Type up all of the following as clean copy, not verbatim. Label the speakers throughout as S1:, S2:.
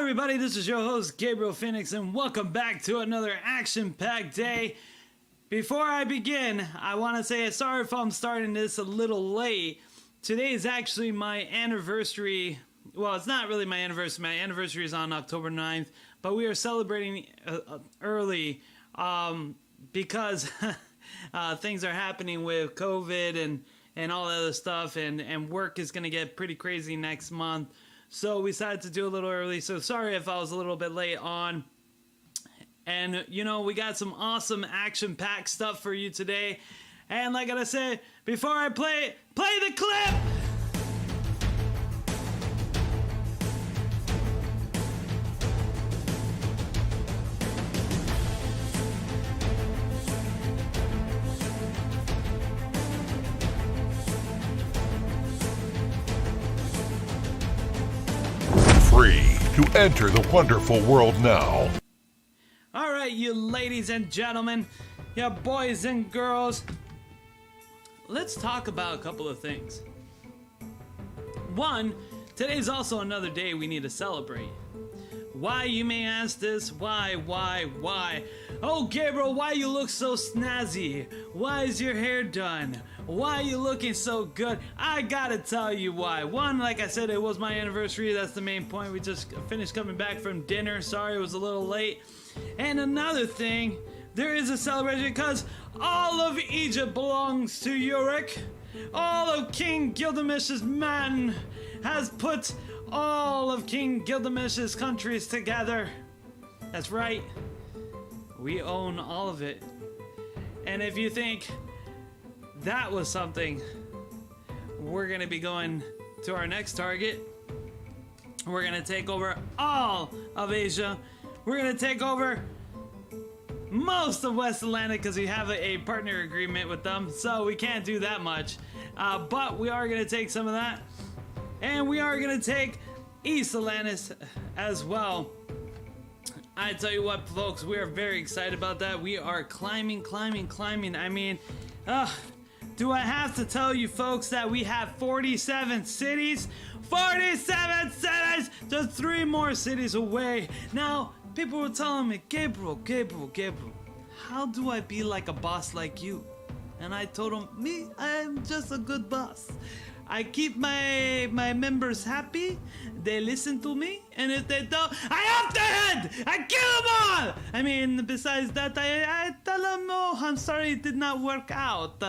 S1: everybody, this is your host Gabriel Phoenix and welcome back to another action-packed day. Before I begin, I want to say sorry if I'm starting this a little late. Today is actually my anniversary. Well, it's not really my anniversary. My anniversary is on October 9th, but we are celebrating early because things are happening with COVID and all that other stuff, and work is going to get pretty crazy next month. So we decided to do a little early, so sorry if I was a little bit late on. And, you know, we got some awesome action-packed stuff for you today. And like I said, before I play the clip!
S2: Free to enter the wonderful world now.
S1: Alright, you ladies and gentlemen, you boys and girls, let's talk about a couple of things. One, today's also another day we need to celebrate. Why, you may ask this? Why? Oh, Gabriel, why you look so snazzy? Why is your hair done? Why are you looking so good? I gotta tell you why. One, like I said, it was my anniversary. That's the main point. We just finished coming back from dinner. Sorry it was a little late. And another thing, there is a celebration because all of Egypt belongs to Uruk. All of King Gilgamesh's men has put all of King Gilgamesh's countries together. That's right. We own all of it. And if you think that was something, we're gonna be going to our next target. We're gonna take over all of Asia. We're gonna take over most of West Atlantic because we have a partner agreement with them, so we can't do that much. But we are gonna take some of that, and we are gonna take East Atlantis as well. I tell you what, folks, we are very excited about that. We are climbing. I mean, do I have to tell you folks that we have 47 cities? 47 cities! Just 3 more cities away. Now, people were telling me, Gabriel, how do I be like a boss like you? And I told them, I'm just a good boss. I keep my members happy, they listen to me, and if they don't, I off their head! I kill them all! I mean, besides that, I tell them, oh, I'm sorry it did not work out.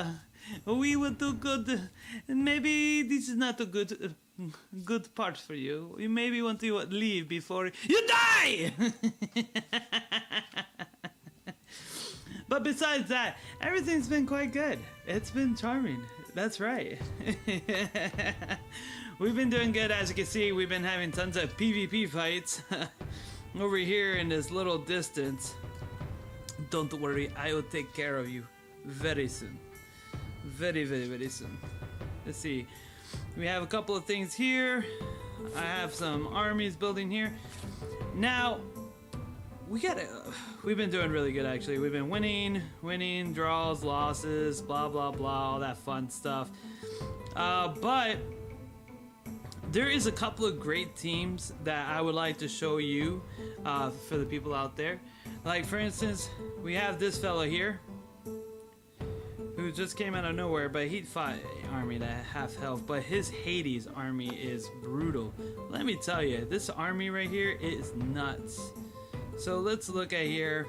S1: We will do good. Maybe this is not a good part for you. You maybe want to leave before you die! But besides that, everything's been quite good. It's been charming. That's right. We've been doing good. As you can see, we've been having tons of PvP fights over here in this little distance. Don't worry, I will take care of you very soon. Very soon. Let's see. We have a couple of things here. I have some armies building here. Now, we've been doing really good actually. We've been winning, draws, losses, blah blah blah, all that fun stuff. But there is a couple of great teams that I would like to show you for the people out there. Like for instance, we have this fella here who just came out of nowhere, but he fought an army at half health, but his Hades army is brutal. Let me tell you, this army right here is nuts. So let's look at here.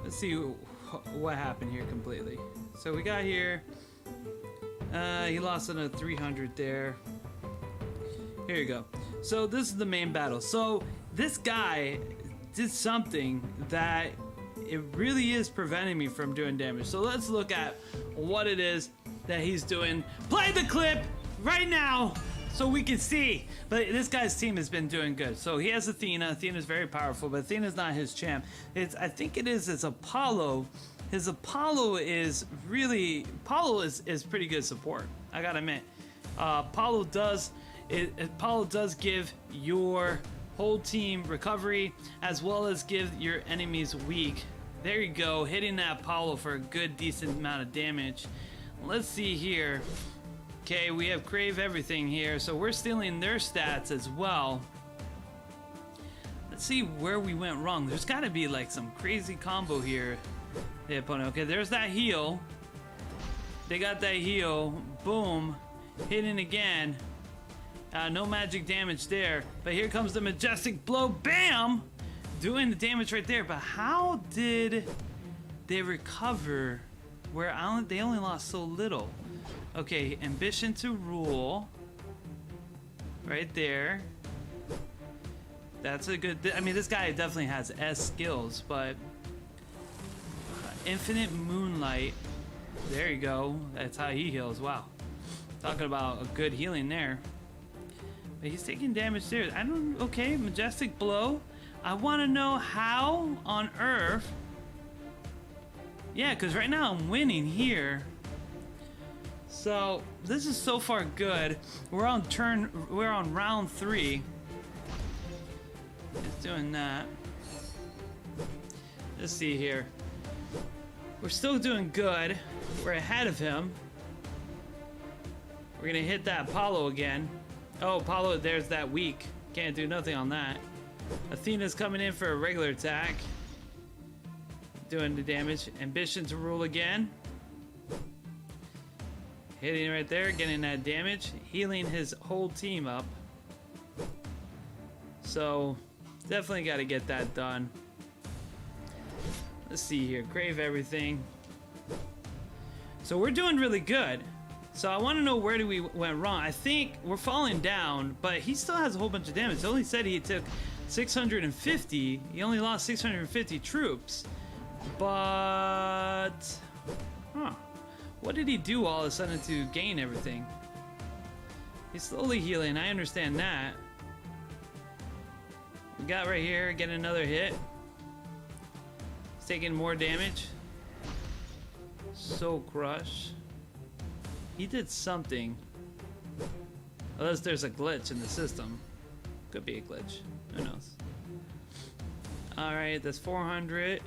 S1: Let's see what happened here completely. So we got here, he lost on a 300 there. Here you go. So this is the main battle. So this guy did something that it really is preventing me from doing damage. So let's look at what it is that he's doing. Play the clip right now so we can see. But this guy's team has been doing good. So he has Athena. Athena's very powerful, but Athena's not his champ. I think it's Apollo. His Apollo is really, is pretty good support, I gotta admit. Apollo does give your whole team recovery as well as give your enemies weak. There you go, hitting that Apollo for a good decent amount of damage. Let's see here. Okay, we have Crave everything here, so we're stealing their stats as well. Let's see where we went wrong. There's got to be like some crazy combo here. The opponent. Okay, there's that heal. They got that heal. Boom. Hitting again. No magic damage there. But here comes the majestic blow. Bam! Doing the damage right there. But how did they recover where they only lost so little? Okay, ambition to rule. Right there. That's a good... I mean, this guy definitely has S skills, but... Infinite Moonlight. There you go. That's how he heals. Wow. Talking about a good healing there. But he's taking damage there. I don't... Okay, Majestic Blow. I want to know how on earth... Yeah, because right now I'm winning here. So, this is so far good. We're on round 3. Just doing that. Let's see here. We're still doing good. We're ahead of him. We're gonna hit that Apollo again. Oh, Apollo, there's that weak. Can't do nothing on that. Athena's coming in for a regular attack. Doing the damage. Ambition to rule again. Hitting right there, getting that damage. Healing his whole team up. So, definitely got to get that done. Let's see here. Crave everything. So we're doing really good. So I want to know where we went wrong. I think we're falling down, but he still has a whole bunch of damage. He only said he took 650. He only lost 650 troops. But... Huh. What did he do all of a sudden to gain everything? He's slowly healing. I understand that. We got right here. Get another hit. He's taking more damage. Soul Crush. He did something. Unless there's a glitch in the system. Could be a glitch. Who knows? Alright, that's 400.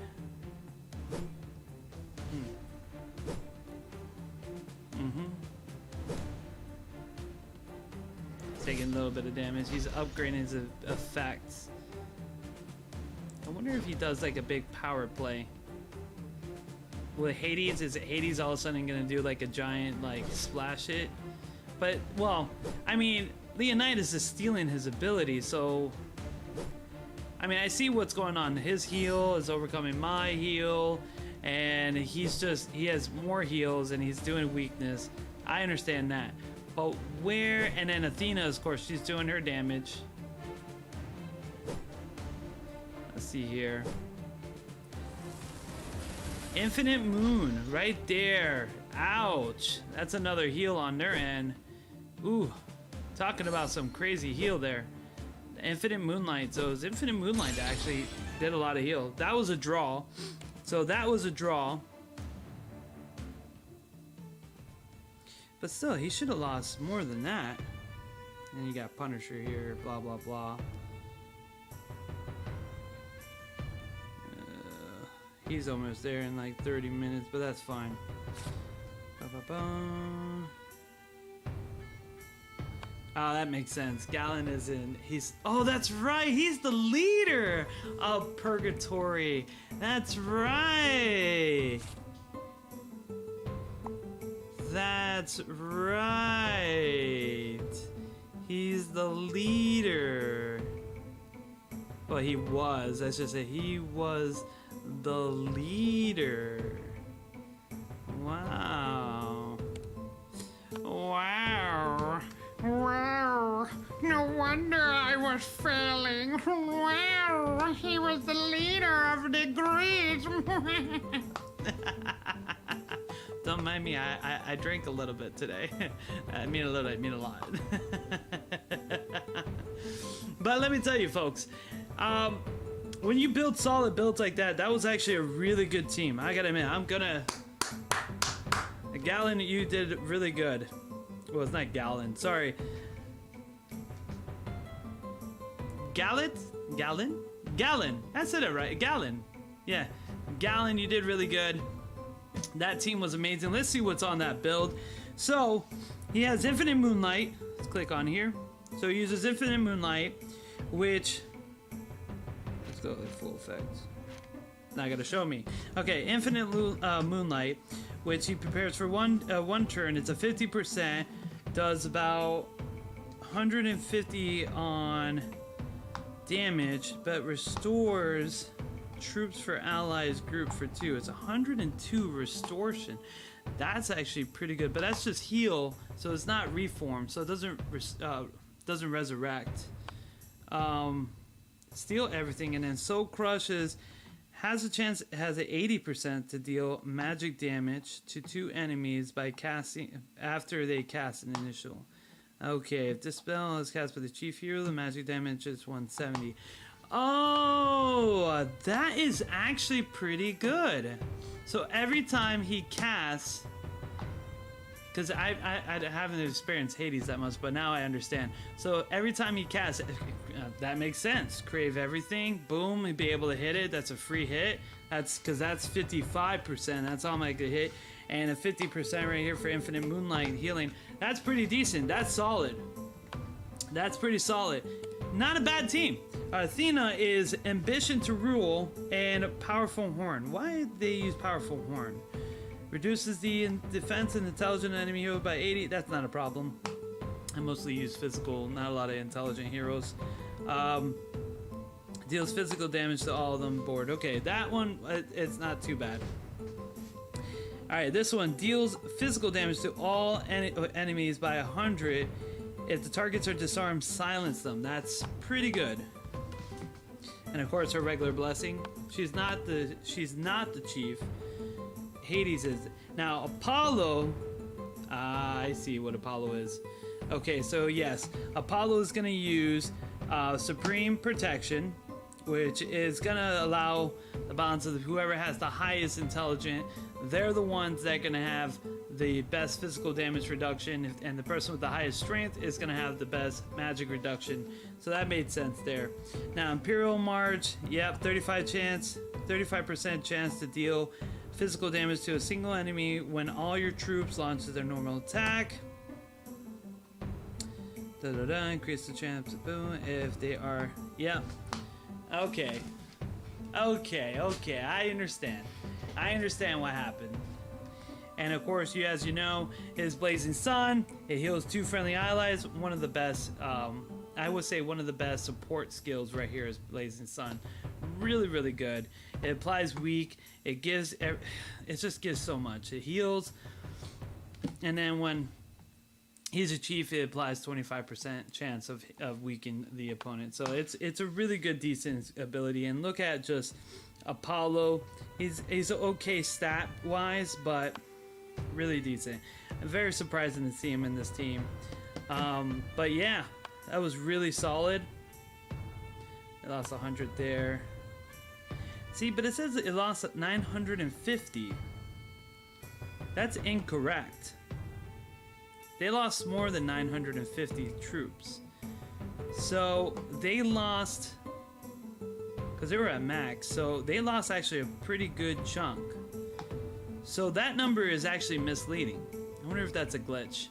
S1: Taking a little bit of damage. He's upgrading his effects. I wonder if he does like a big power play. With Hades, is Hades all of a sudden gonna do like a giant like splash hit? But well, I mean, Leonidas is stealing his ability, so I mean I see what's going on. His heal is overcoming my heal, and he has more heals and he's doing weakness. I understand that. But where, and then Athena, of course, she's doing her damage. Let's see here. Infinite Moon, right there. Ouch. That's another heal on their end. Ooh, talking about some crazy heal there. Infinite Moonlight. So it was Infinite Moonlight that actually did a lot of heal. That was a draw. So that was a draw. But still, he should have lost more than that. And you got Punisher here, blah, blah, blah. He's almost there in like 30 minutes, but that's fine. Oh, that makes sense. Galen is in. Oh, that's right. He's the leader of Purgatory. That's right. That's right. He's the leader. Well, he was. I should say he was the leader. Wow. Wow.
S3: Wow. No wonder I was failing. Wow. He was the leader of the Greeks.
S1: Don't mind me, I drank a little bit today. I mean a little, I mean a lot. But let me tell you folks, when you build solid builds like that, that was actually a really good team. I gotta admit, Galen, you did really good. Well, it's not Galen, sorry. Galen? I said it right, Galen. Yeah, Galen, you did really good. That team was amazing. Let's see what's on that build. So, he has Infinite Moonlight. Let's click on here. So he uses Infinite Moonlight, which go to full effect. Not gonna show me. Okay, infinite moonlight, which he prepares for one turn. It's a 50%, does about 150 on damage, but restores troops for allies group for 2. It's 102 restoration. That's actually pretty good, but that's just heal, so it's not reform, so it doesn't resurrect. Steal everything, and then Soul Crushes has an 80% to deal magic damage to 2 enemies by casting after they cast an initial. Okay, if this spell is cast by the chief hero, the magic damage is 170. Oh, that is actually pretty good. So every time he casts, because I haven't experienced Hades that much, but now I understand. So every time he casts, that makes sense. Crave everything, boom, he'd be able to hit it. That's a free hit. That's because that's 55%. That's all I could hit. And a 50% right here for Infinite Moonlight Healing. That's pretty decent. That's solid. That's pretty solid. Not a bad team. Athena is Ambition to Rule and Powerful Horn. Why did they use Powerful Horn? Reduces the defense and intelligent enemy hero by 80. That's not a problem. I mostly use physical, not a lot of intelligent heroes. Deals physical damage to all of them board. Okay, that one, it's not too bad. Alright, this one deals physical damage to all enemies by 100. If the targets are disarmed, silence them. That's pretty good. And of course, her regular blessing. She's not the chief. Hades is. Now, Apollo. I see what Apollo is. Okay, so yes, Apollo is going to use Supreme Protection, which is going to allow the balance of whoever has the highest intelligence. They're the ones that are going to have the best physical damage reduction, and the person with the highest strength is going to have the best magic reduction. So that made sense there. Now, Imperial March, yep, 35% chance to deal physical damage to a single enemy when all your troops launch their normal attack. Increase the chance of boom if they are. Yep. Okay. I understand. I understand what happened. And of course, as you know, his Blazing Sun, it heals 2 friendly allies. One of the best, I would say one of the best support skills right here is Blazing Sun. Really, really good. It applies weak. It just gives so much. It heals. And then when he's a chief, it applies 25% chance of weakening the opponent. So it's a really good, decent ability. And look at just Apollo. He's okay stat wise, but really decent. I'm very surprised to see him in this team. But yeah, that was really solid. It lost 100 there. See, but it says it lost 950. That's incorrect. They lost more than 950 troops. So they lost, because they were at max, so they lost actually a pretty good chunk. So that number is actually misleading. I wonder if that's a glitch,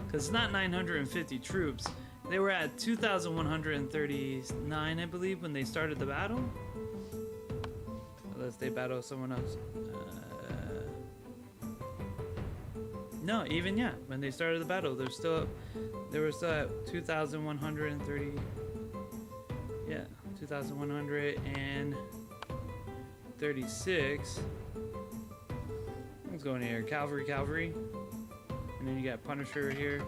S1: because it's not 950 troops. They were at 2,139, I believe, when they started the battle. Unless they battle someone else. No, even yeah, when they started the battle, they were still at 2,130. Yeah, 2,136. What's going here? Cavalry, and then you got Punisher here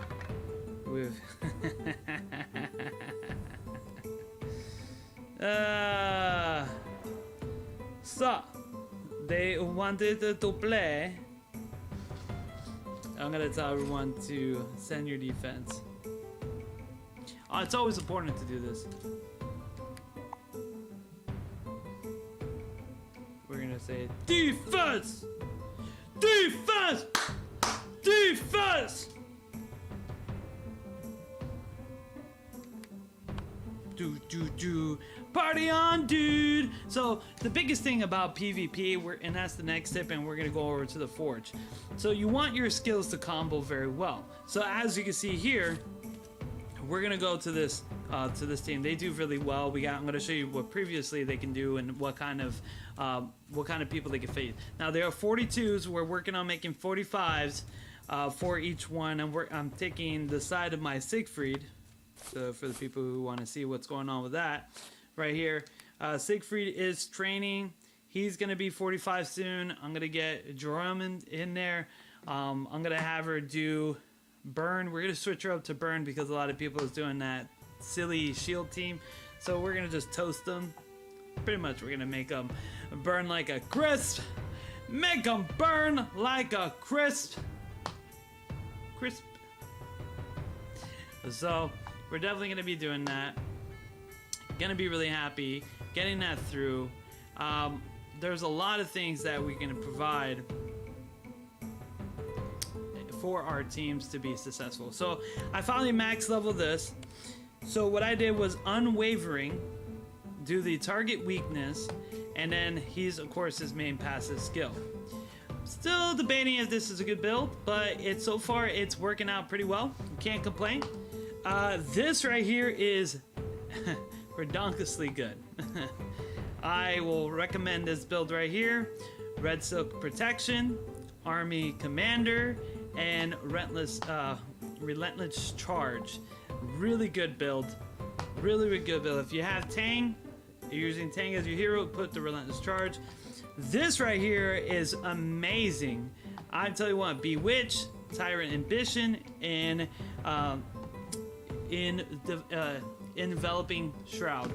S1: with. So they wanted to play. I'm gonna tell everyone to send your defense. Oh, it's always important to do this. We're gonna say defense! Defense! Defense! Do. Party on, dude! So the biggest thing about PvP, and that's the next tip, and we're gonna go over to the Forge. So you want your skills to combo very well. So as you can see here, we're gonna go to this to this team. They do really well. I'm going to show you what previously they can do and what kind of people they can face. Now there are 42s. We're working on making 45s for each one. I'm taking the side of my Siegfried. So for the people who want to see what's going on with that, right here, Siegfried is training. He's going to be 45 soon. I'm going to get Jerome in there. I'm going to have her do Burn. We're going to switch her up to Burn because a lot of people is doing that silly shield team. So we're going to just toast them. Pretty much we're going to make them burn like a crisp. Make them burn like a crisp. Crisp. So we're definitely going to be doing that. Going to be really happy getting that through. There's a lot of things that we're going to provide for our teams to be successful. So I finally max leveled this. So what I did was Unwavering, do the target weakness, and then he's of course his main passive skill. Still debating if this is a good build, but so far it's working out pretty well. Can't complain. This right here is redonkulously good. I will recommend this build right here. Red Silk Protection, Army Commander, and Relentless Charge. Really good build. Really good build. If you have Tang, you're using Tang as your hero, put the Relentless Charge. This right here is amazing. I tell you what, Bewitch, Tyrant Ambition, and Enveloping Shroud.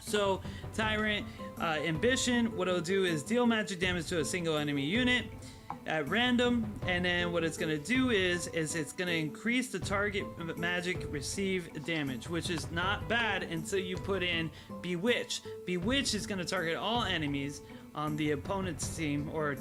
S1: So Tyrant Ambition, what it'll do is deal magic damage to a single enemy unit at random, and then what it's going to do is it's going to increase the target magic received damage, which is not bad until you put in Bewitch. Bewitch is going to target all enemies on the opponent's team, or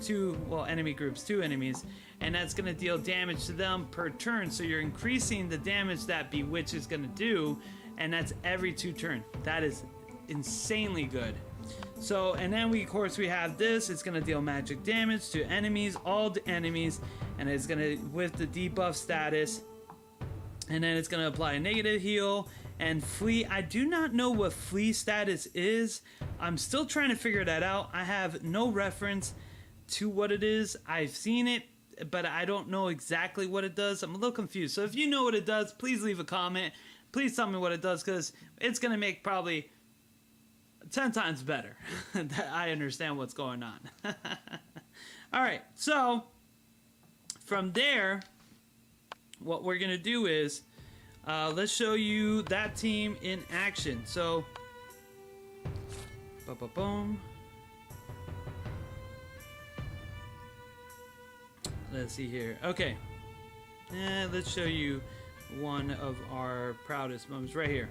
S1: enemy groups, 2 enemies, and that's going to deal damage to them per turn. So you're increasing the damage that Bewitch is going to do, and that's every 2 turns. That is insanely good. So, and then we have this. It's going to deal magic damage to enemies, all the enemies, and it's going to, with the debuff status, and then it's going to apply a negative heal and flee. I do not know what flee status is. I'm still trying to figure that out. I have no reference to what it is. I've seen it, but I don't know exactly what it does. I'm a little confused. So if you know what it does, please leave a comment. Please tell me what it does, because it's going to make probably 10 times better. I understand what's going on. All right, so from there, what we're gonna do is let's show you that team in action. So boom. Let's see here. Okay, let's show you one of our proudest moments right here.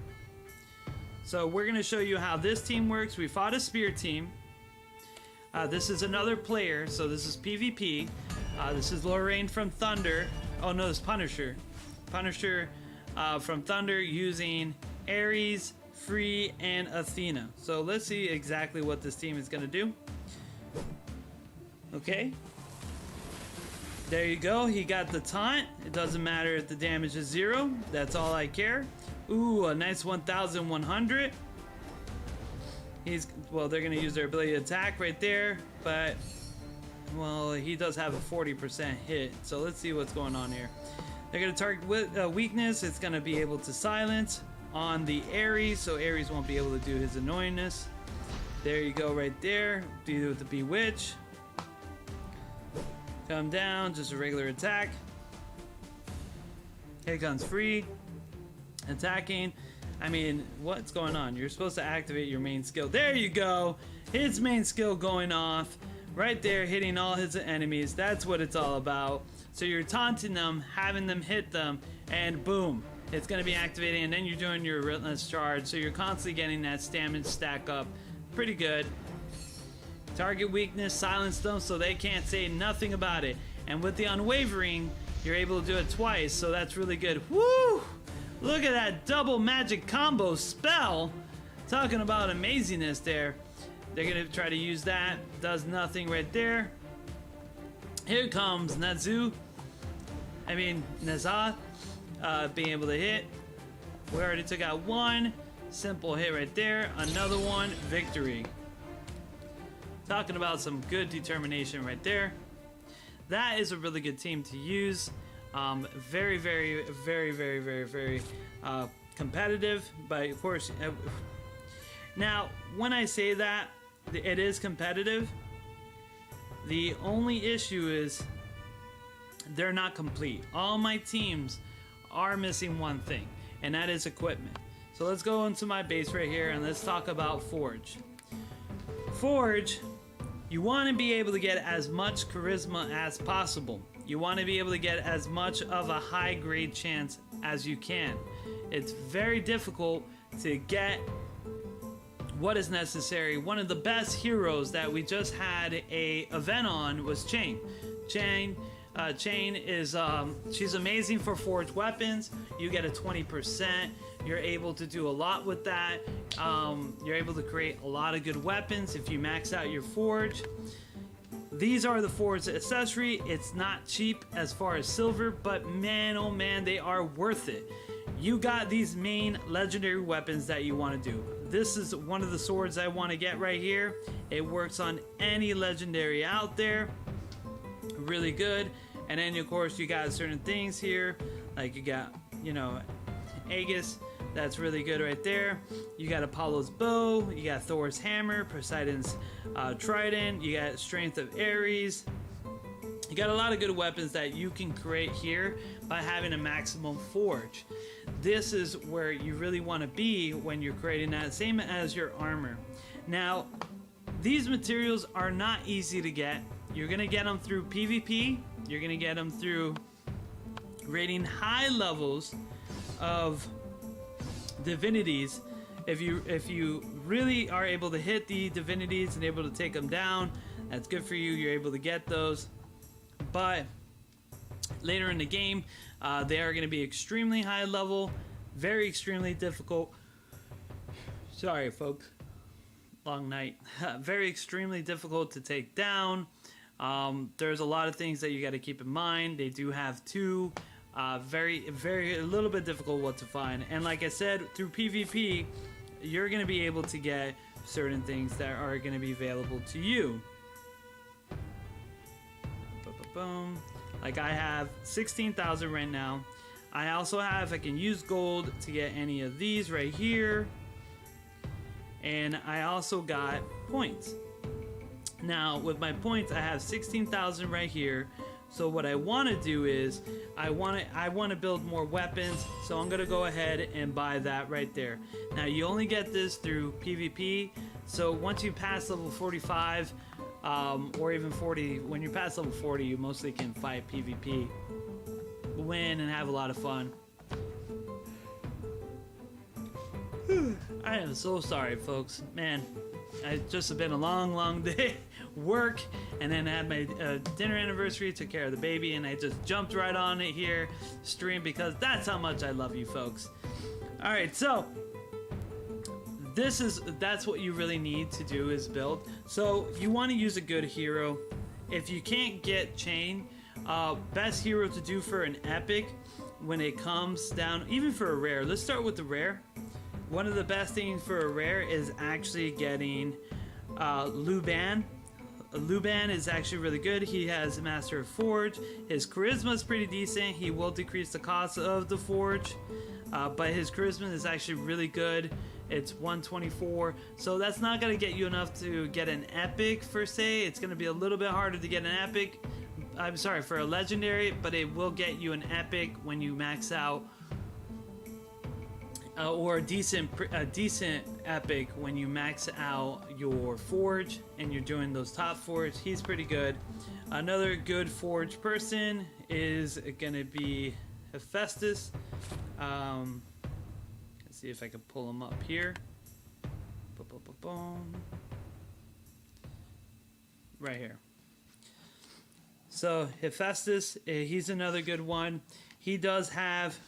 S1: So we're going to show you how this team works. We fought a spear team. This is another player, so this is PvP. This is Lorraine from Thunder. Oh no, it's Punisher. Punisher from Thunder using Ares, Free, and Athena. So let's see exactly what this team is going to do. Okay. There you go. He got the taunt. It doesn't matter if the damage is 0. That's all I care. Ooh, a nice 1,100. They're going to use their ability to attack right there, but, well, he does have a 40% hit. So let's see what's going on here. They're going to target weakness. It's going to be able to silence on the Ares, so Ares won't be able to do his annoyingness. There you go right there. Do with the Bewitch. Come down, just a regular attack. Here comes Free. Attacking. I mean, what's going on? You're supposed to activate your main skill. There you go. His main skill going off. Right there, hitting all his enemies. That's what it's all about. So you're taunting them, having them hit them, and boom. It's going to be activating, and then you're doing your Relentless Charge. So you're constantly getting that stamina stack up. Pretty good. Target weakness, silence them so they can't say nothing about it. And with the Unwavering, you're able to do it twice, so that's really good. Woo! Look at that double magic combo spell. Talking about amazingness there. They're going to try to use that. Does nothing right there. Here comes Nazat being able to hit. We already took out one. Simple hit right there. Another one. Victory. Talking about some good determination right there. That is a really good team to use. Very, very, very, very, very, very competitive. But of course, now when I say that, it is competitive. The only issue is they're not complete. All my teams are missing one thing, and that is equipment. So let's go into my base right here and let's talk about Forge. Forge, you want to be able to get as much charisma as possible. You want to be able to get as much of a high grade chance as you can. It's very difficult to get what is necessary. One of the best heroes that we just had a event on was Chain. Chain is she's amazing for forged weapons. You get a 20%. You're able to do a lot with that. You're able to create a lot of good weapons if you max out your forge. These are the forged accessory. It's not cheap as far as silver, but man, oh man, they are worth it. You got these main legendary weapons that you want to do. This is one of the swords I want to get right here. It works on any legendary out there. Really good. And then of course you got certain things here, like you got, you know, Aegis. That's really good right there. You got Apollo's bow, you got Thor's hammer, Poseidon's trident, you got strength of Ares. You got a lot of good weapons that you can create here by having a maximum forge. This is where you really want to be when you're creating that, same as your armor. Now, these materials are not easy to get. You're gonna get them through PvP. You're gonna get them through rating high levels of divinities. If you really are able to hit the divinities and able to take them down, that's good for you. You're able to get those. But later in the game, they are going to be extremely high level, very extremely difficult. Sorry, folks. Long night. Very extremely difficult to take down. There's a lot of things that you got to keep in mind. They do have two. Very, a little bit difficult what to find. And like I said, through PvP, you're going to be able to get certain things that are going to be available to you. Boom. Like I have 16,000 right now. I also have, I can use gold to get any of these right here. And I also got points. Now with my points, I have 16,000 right here. So what I want to do is I want to build more weapons, so I'm going to go ahead and buy that right there. Now you only get this through PvP, so once you pass level 45 or even 40, when you pass level 40 you mostly can fight PvP, win and have a lot of fun. I am so sorry folks, man. It's just been a long day. Work, and then I had my dinner anniversary, took care of the baby, and I just jumped right on it here, stream, because that's how much I love you folks. Alright, so that's what you really need to do is build. So you want to use a good hero. If you can't get Chain, best hero to do for an epic when it comes down, even for a rare, let's start with the rare. One of the best things for a rare is actually getting Luban. Luban is actually really good. He has Master of Forge. His charisma is pretty decent. He will decrease the cost of the forge, but his charisma is actually really good. It's 124, so that's not going to get you enough to get an epic per se. It's going to be a little bit harder to get an epic. I'm sorry, for a legendary, but it will get you an epic when you max out, or a decent epic when you max out your forge and you're doing those top forge. He's pretty good. Another good forge person is gonna be Hephaestus. Let's see if I can pull him up here. Boom. Right here. So Hephaestus, he's another good one. He does have,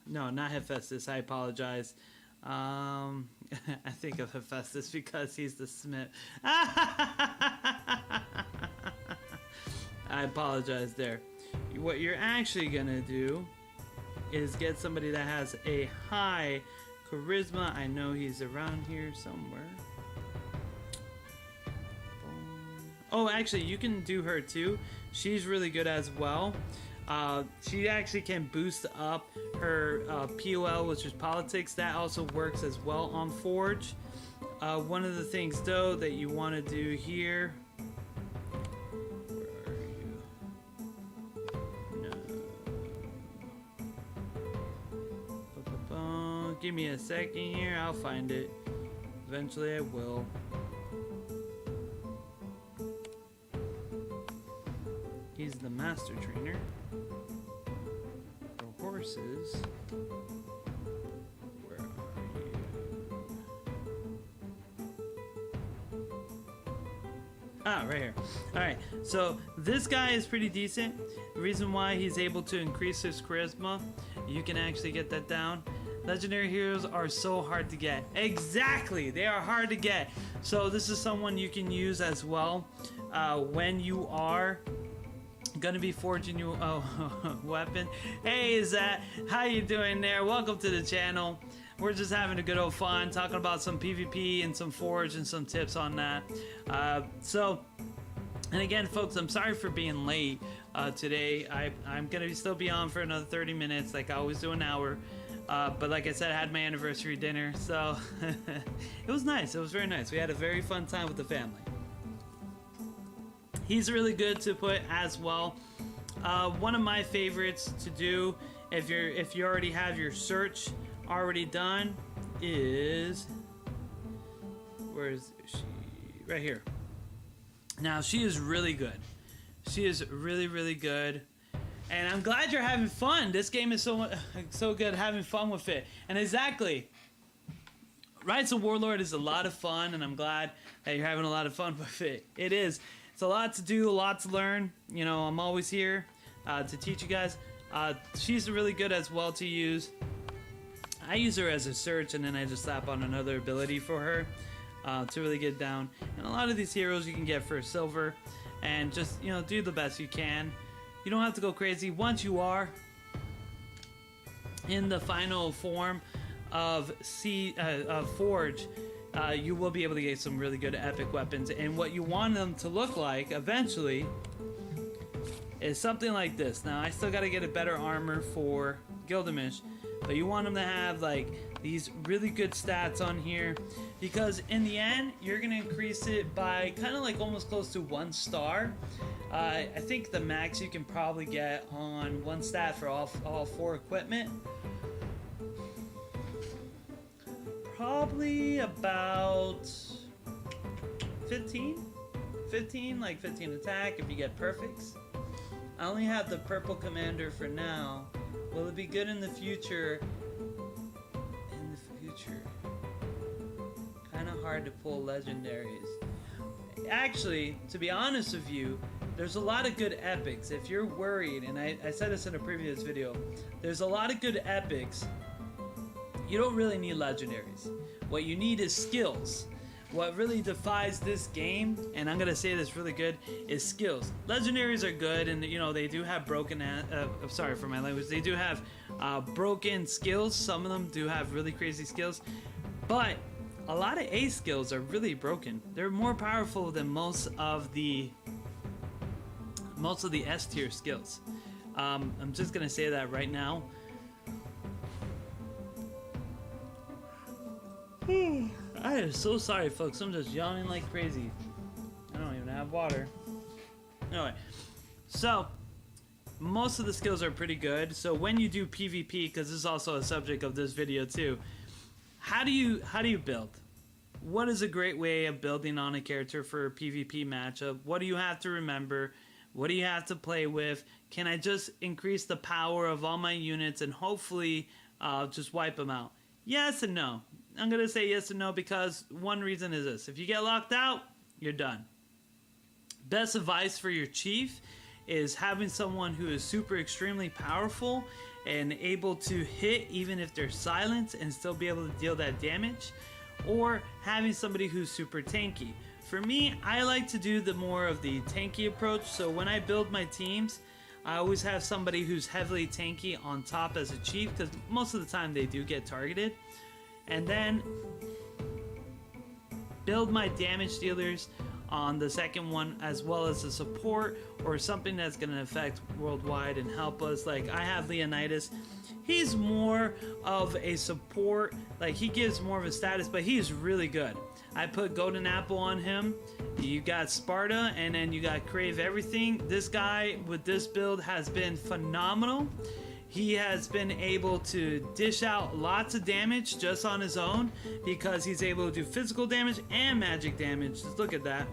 S1: no, not Hephaestus, I apologize. I think of Hephaestus because he's the smith. I apologize there. What you're actually gonna do is get somebody that has a high charisma. I know he's around here somewhere. Oh, actually, you can do her too. She's really good as well. She actually can boost up her POL, which is politics. That also works as well on Forge. One of the things, though, that you want to do here. Where are you? No. Give me a second here. I'll find it. Eventually, I will. He's the master trainer for horses. Where are you? Ah, right here. Alright, so this guy is pretty decent. The reason why he's able to increase his charisma, you can actually get that down. Legendary heroes are so hard to get. Exactly! They are hard to get. So this is someone you can use as well when you are gonna be forging you weapon. Hey, Zat, how you doing there? Welcome to the channel. We're just having a good old fun talking about some PvP and some forge and some tips on that. And again, folks, I'm sorry for being late today. I'm gonna still be on for another 30 minutes, like I always do, an hour. But like I said, I had my anniversary dinner, so it was nice. It was very nice. We had a very fun time with the family. He's really good to put as well. One of my favorites to do if you already have your search already done is, where is she? Right here. Now she is really good. She is really good, and I'm glad you're having fun. This game is so good, having fun with it. And exactly, Rights of Warlord is a lot of fun, and I'm glad that you're having a lot of fun with it. It is. It's a lot to do, a lot to learn. You know, I'm always here to teach you guys. She's really good as well to use. I use her as a search, and then I just slap on another ability for her to really get down. And a lot of these heroes you can get for silver, and just, you know, do the best you can. You don't have to go crazy. Once you are in the final form of Forge, you will be able to get some really good epic weapons, and what you want them to look like eventually is something like this. Now I still got to get a better armor for Gilgamesh, but you want them to have like these really good stats on here, because in the end you're gonna increase it by kind of like almost close to 1 star. I think the max you can probably get on 1 stat for all 4 equipment, probably about 15, like 15 attack if you get perfects. I only have the purple commander for now. Will it be good in the future? Kind of hard to pull legendaries. Actually, to be honest with you, there's a lot of good epics. If you're worried, and I said this in a previous video, there's a lot of good epics. You don't really need legendaries. What you need is skills. What really defies this game, and I'm gonna say this really good, is skills. Legendaries are good, and you know they do have broken. Sorry for my language. They do have broken skills. Some of them do have really crazy skills, but a lot of A skills are really broken. They're more powerful than most of the S tier skills. I'm just gonna say that right now. I am so sorry, folks. I'm just yawning like crazy. I don't even have water. Anyway, so most of the skills are pretty good. So when you do PvP, because this is also a subject of this video too, how do you build? What is a great way of building on a character for a PvP matchup? What do you have to remember? What do you have to play with? Can I just increase the power of all my units and hopefully just wipe them out? Yes and no. I'm going to say yes and no because one reason is this. If you get locked out, you're done. Best advice for your chief is having someone who is super extremely powerful and able to hit even if they're silenced and still be able to deal that damage, or having somebody who's super tanky. For me, I like to do the more of the tanky approach. So when I build my teams, I always have somebody who's heavily tanky on top as a chief, because most of the time they do get targeted. And then build my damage dealers on the second one, as well as a support or something that's going to affect worldwide and help us. Like, I have Leonidas. He's more of a support, like he gives more of a status, but he's really good. I put Golden Apple on him. You got Sparta, and then you got Crave Everything. This guy with this build has been phenomenal. He has been able to dish out lots of damage just on his own, because he's able to do physical damage and magic damage. Just look at that.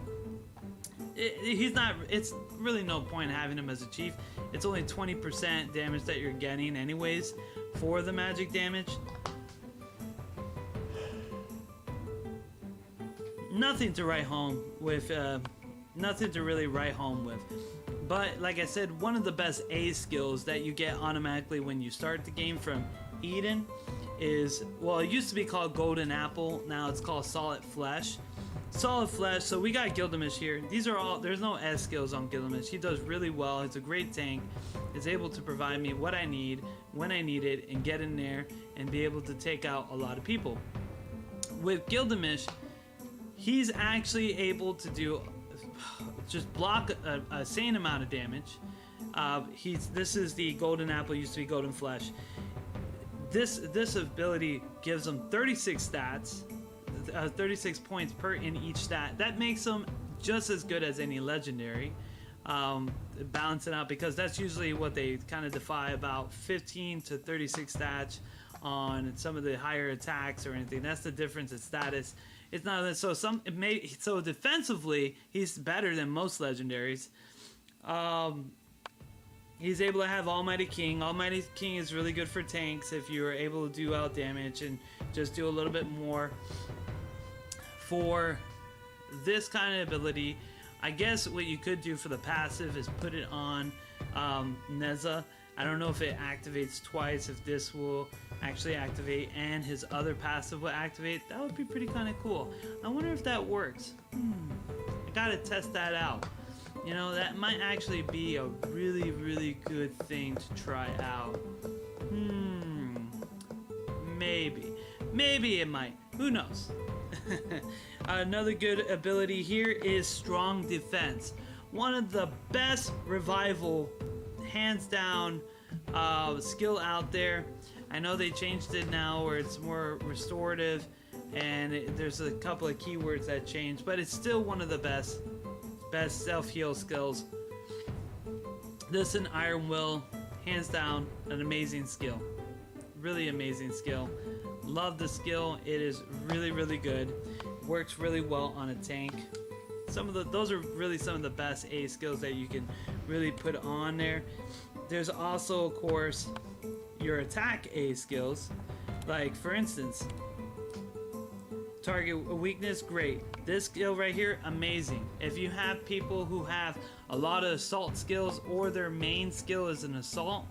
S1: It's really no point in having him as a chief. It's only 20% damage that you're getting anyways for the magic damage. Nothing to write home with, nothing to really write home with. But like I said, one of the best A skills that you get automatically when you start the game from Eden is, well, it used to be called Golden Apple. Now it's called Solid Flesh. Solid Flesh. So we got Gilgamesh here. These are all, there's no S skills on Gilgamesh. He does really well. He's a great tank. He's able to provide me what I need when I need it and get in there and be able to take out a lot of people. With Gilgamesh, he's actually able to do just block a sane amount of damage. This is the Golden Apple, used to be Golden Flesh. This ability gives him 36 stats, 36 points per in each stat. That makes him just as good as any legendary. Balance it out, because that's usually what they kind of defy, about 15 to 36 stats on some of the higher attacks or anything. That's the difference in status. It's not so so defensively he's better than most legendaries. He's able to have Almighty King. Almighty King is really good for tanks if you are able to do out damage and just do a little bit more. For this kind of ability, I guess what you could do for the passive is put it on Neza. I don't know if it activates twice, if this will actually activate and his other passive will activate. That would be pretty kind of cool. I wonder if that works. I gotta test that out. You know, that might actually be a really, really good thing to try out. Maybe it might. Who knows? Another good ability here is Strong Defense. One of the best revival, hands down, skill out there. I know they changed it now where it's more restorative, and there's a couple of keywords that changed, but it's still one of the best self-heal skills. This and Iron Will, hands down, an amazing skill. Really amazing skill. Love the skill. It is really, really good. Works really well on a tank. Those are really some of the best A skills that you can really put on there. There's also, of course, your attack A skills. Like, for instance, target weakness, great. This skill right here, amazing. If you have people who have a lot of assault skills, or their main skill is an assault,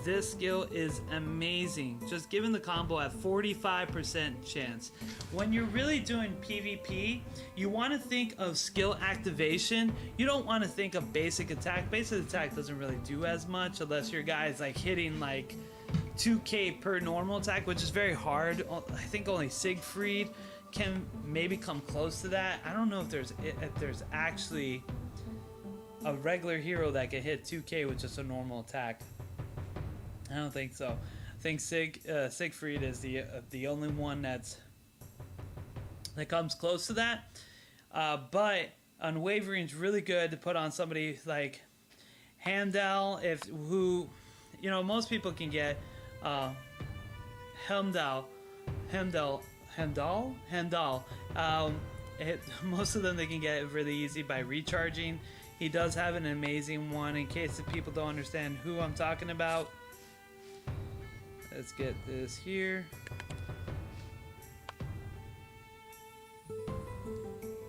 S1: this skill is amazing. Just given the combo at 45% chance. When you're really doing PvP, you want to think of skill activation. You don't want to think of basic attack. Basic attack doesn't really do as much unless your guy is like hitting like 2k per normal attack, which is very hard. I think only Siegfried can maybe come close to that. I don't know if there's actually a regular hero that can hit 2k with just a normal attack. I don't think so. I think Siegfried is the only one that comes close to that. But Unwavering is really good to put on somebody like Heimdall, who, you know, most people can get Heimdall. Most of them they can get really easy by recharging. He does have an amazing one. In case the people don't understand who I'm talking about, let's get this here.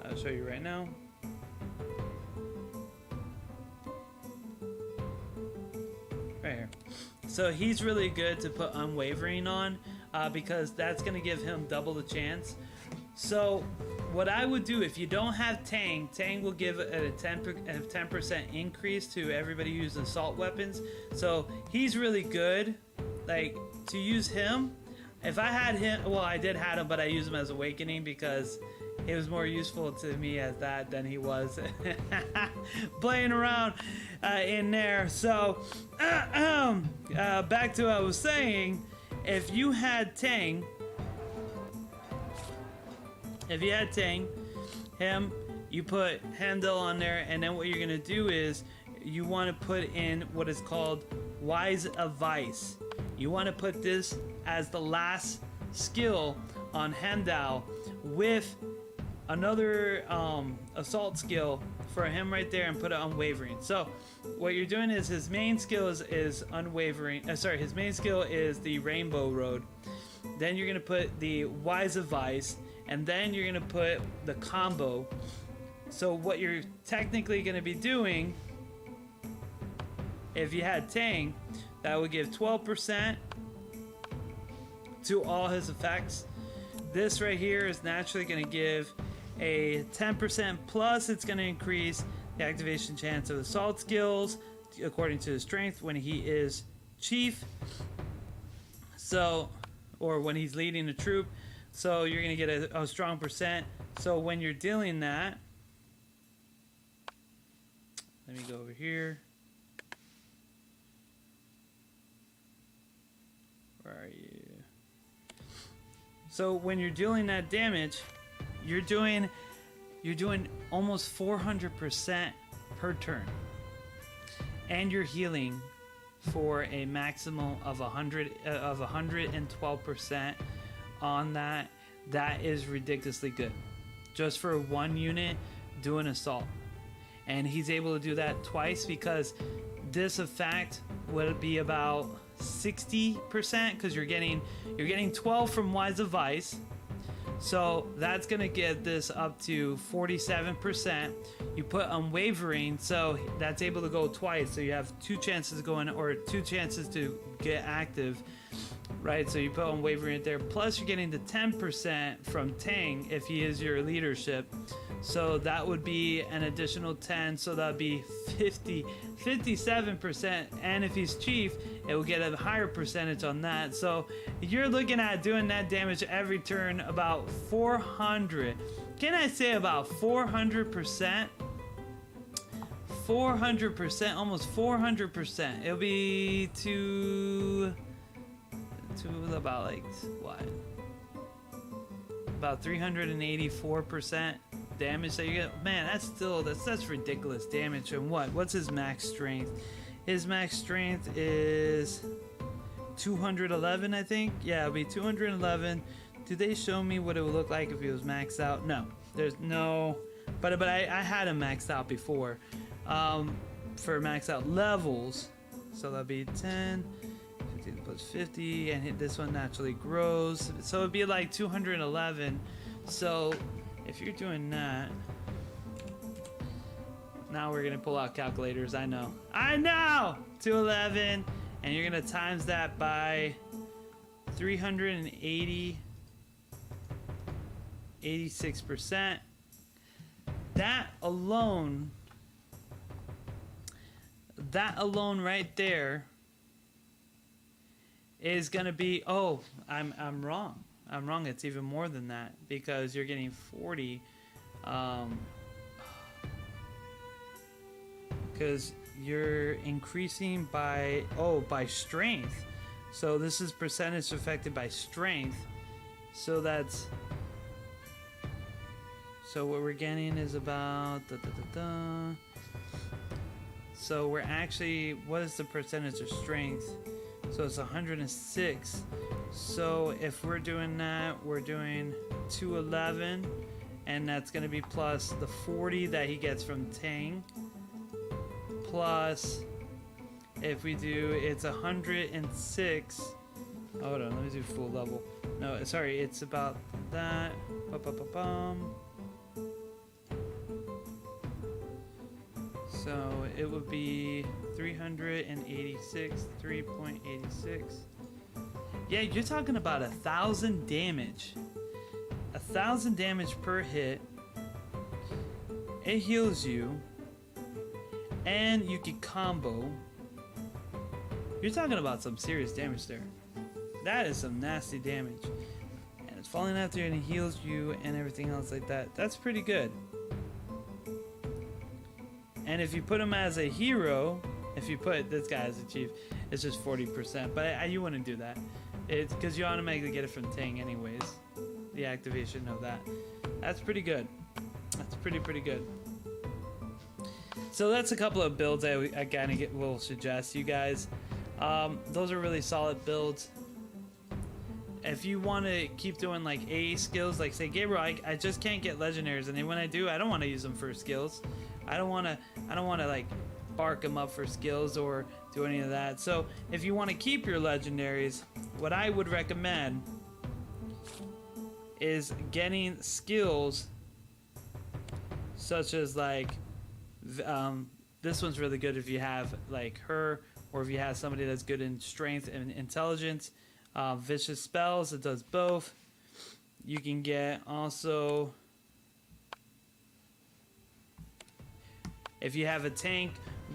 S1: I'll show you right now. Right here. So he's really good to put Unwavering on because that's going to give him double the chance. So what I would do if you don't have Tang will give a 10% increase to everybody who uses assault weapons. So he's really good. Like, to use him, if I had him, well, I did have him, but I used him as Awakening because he was more useful to me as that than he was playing around in there. So back to what I was saying. If you had Tang, him, you put Handel on there, and then what you're gonna do is you want to put in what is called Wise Advice. You want to put this as the last skill on Handel with another assault skill for him right there, and put it Unwavering. So what you're doing is his main skill is Unwavering. His main skill is the Rainbow Road. Then you're gonna put the Wise Advice, and then you're gonna put the combo. So what you're technically gonna be doing, if you had Tang, that would give 12% to all his effects. This right here is naturally gonna give a 10% plus. It's gonna increase the activation chance of assault skills according to his strength when he is chief. So, or when he's leading a troop. So you're gonna get a strong percent. So when you're dealing that, let me go over here. Where are you? So when you're dealing that damage, you're doing almost 400% per turn, and you're healing for a maximum of 112% on that. That is ridiculously good, just for one unit doing assault. And he's able to do that twice because this effect would be about 60% because you're getting 12 from Wise Advice. So that's gonna get this up to 47%. You put Unwavering, so that's able to go twice. So you have two chances to get active, right? So you put Unwavering right there. Plus you're getting the 10% from Tang if he is your leadership. So that would be an additional 10. So that'd be 57%. And if he's chief, it will get a higher percentage on that. So you're looking at doing that damage every turn, about 400. Can I say about 400%? 400%, almost 400%. It'll be to about like what? About 384% damage that you get. Man, that's ridiculous damage. And what's his max strength? His max strength is 211, I think. Yeah, it'll be 211. Do they show me what it would look like if he was maxed out? No, there's no. But I had him maxed out before. For maxed out levels, so that'd be 10, 50 plus 50, and this one naturally grows. So it'd be like 211. So if you're doing that, now we're gonna pull out calculators. I know 211, and you're gonna times that by 380, 86%. That alone right there is gonna be, oh, I'm wrong. It's even more than that because you're getting 40. Because you're increasing by strength. So this is percentage affected by strength. So what we're getting is about So we're actually, what is the percentage of strength? So it's 106. So if we're doing that, we're doing 211, and that's going to be plus the 40 that he gets from Tang. Plus, if we do, it's 106. Hold on, let me do full level. No, sorry, it's about that. So it would be 386, 3.86. Yeah, you're talking about 1,000 damage. 1,000 damage per hit. It heals you. And you can combo. You're talking about some serious damage there. That is some nasty damage. And it's falling after and it heals you and everything else like that. That's pretty good. And if you put him as a hero, if you put this guy as a chief, it's just 40%. But you wouldn't do that. It's because you automatically get it from Ting anyways. The activation of that. That's pretty good. That's pretty good. So that's a couple of builds I kind of will suggest you guys. Those are really solid builds. If you want to keep doing like A skills, like say Gabriel, I just can't get legendaries, and then when I do, I don't want to use them for skills. I don't want to like bark them up for skills or do any of that. So if you want to keep your legendaries, what I would recommend is getting skills such as like this one's really good if you have like her, or if you have somebody that's good in strength and intelligence. Vicious spells, it does both. You can get also, if you have a tank,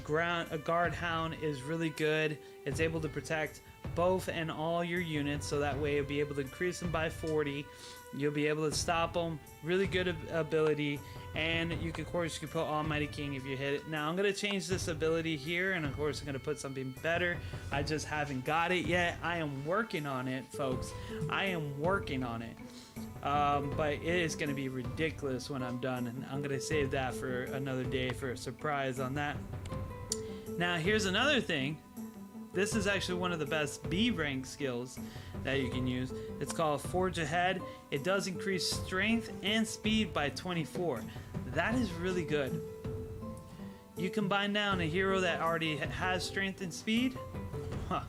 S1: a guard hound is really good. It's able to protect both and all your units, so that way you'll be able to increase them by 40. You'll be able to stop them. Really good ability. And you can, of course, you can put Almighty King if you hit it. Now I'm going to change this ability here, and of course I'm going to put something better. I just haven't got it yet. I am working on it, folks. I am working on it. But it is going to be ridiculous when I'm done, and I'm going to save that for another day for a surprise on that. Now here's another thing. This is actually one of the best B rank skills that you can use. It's called Forge Ahead. It does increase strength and speed by 24. That is really good. You combine down a hero that already has strength and speed. Huh.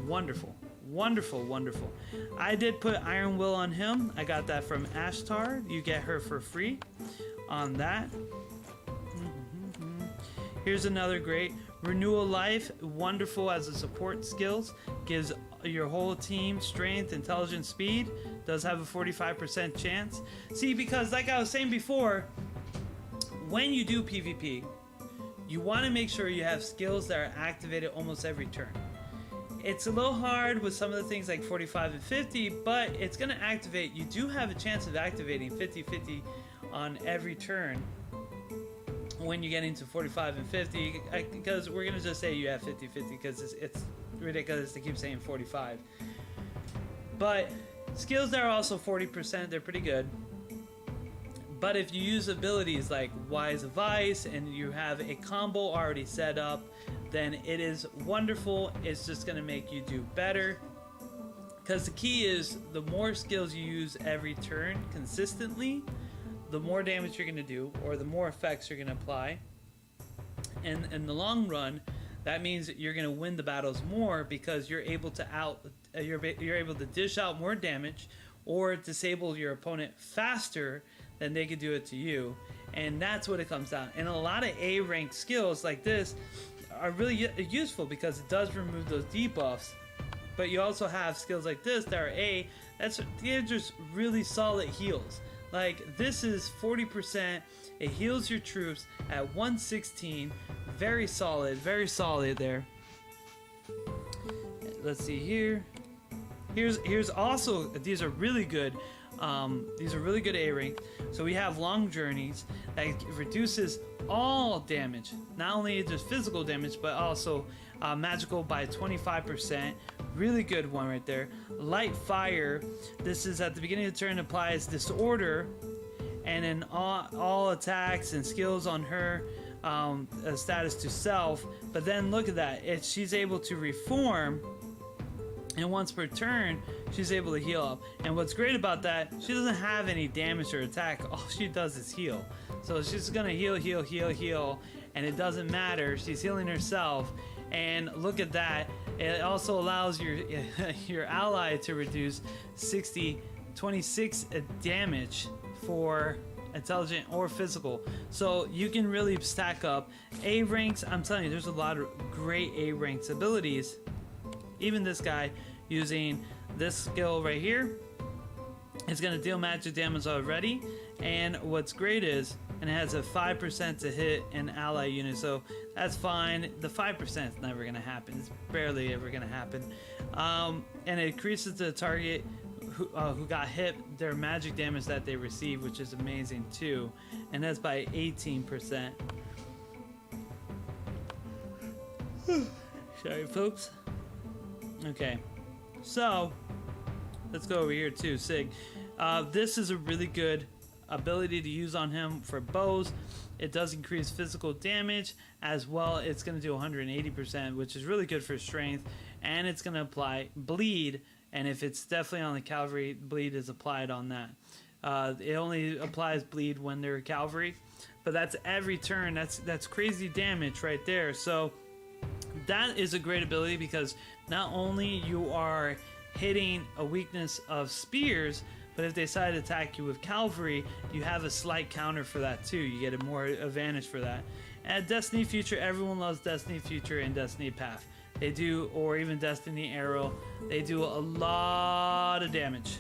S1: Wonderful. Wonderful, wonderful. I did put Iron Will on him. I got that from Ashtar. You get her for free on that. Here's another great. Renewal Life, wonderful as a support skills. Gives your whole team strength, intelligence, speed. Does have a 45% chance. See, because like I was saying before, when you do PvP, you want to make sure you have skills that are activated almost every turn. It's a little hard with some of the things like 45 and 50, but it's going to activate. You do have a chance of activating 50-50 on every turn when you get into 45 and 50, because we're going to just say you have 50-50 because it's ridiculous to keep saying 45. But skills that are also 40%, they're pretty good. But if you use abilities like Wise Advice and you have a combo already set up, then it is wonderful. It's just going to make you do better. Because the key is the more skills you use every turn consistently, the more damage you're going to do, or the more effects you're going to apply. And in the long run, that means that you're going to win the battles more because you're able to you're able to dish out more damage or disable your opponent faster than they could do it to you. And that's what it comes down. And a lot of A rank skills like this are really useful because it does remove those debuffs. But you also have skills like this that are A. They're just really solid heals. Like this is 40%. It heals your troops at 116. Very solid there. Let's see here. Here's also, these are really good. These are really good A rank. So we have Long Journeys that reduces all damage, not only just physical damage, but also magical by 25%. Really good one right there. Light Fire. This is at the beginning of the turn, applies Disorder, and then all attacks and skills on her status to self. But then look at that. She's able to reform. And once per turn, she's able to heal up. And what's great about that, she doesn't have any damage or attack. All she does is heal. So she's gonna heal, and it doesn't matter. She's healing herself. And look at that. It also allows your ally to reduce 26 damage for intelligent or physical. So you can really stack up A ranks. I'm telling you, there's a lot of great A ranks abilities. Even this guy using this skill right here, It's going to deal magic damage already, and what's great is, and it has a 5% to hit an ally unit, so that's fine. The 5% is never going to happen. It's barely ever going to happen. And it increases the target who got hit their magic damage that they receive, which is amazing too, and that's by 18%. Sorry, folks. Okay, so let's go over here too. Sig. This is a really good ability to use on him for bows. It does increase physical damage as well. It's going to do 180%, which is really good for strength, and it's going to apply bleed. And if it's definitely on the cavalry, bleed is applied on that. It only applies bleed when they're cavalry, but that's every turn. That's crazy damage right there. So that is a great ability because not only you are hitting a weakness of spears, but if they decide to attack you with cavalry, you have a slight counter for that too. You get a more advantage for that. At Destiny Future, everyone loves Destiny Future and Destiny Path. They do, or even Destiny Arrow, they do a lot of damage.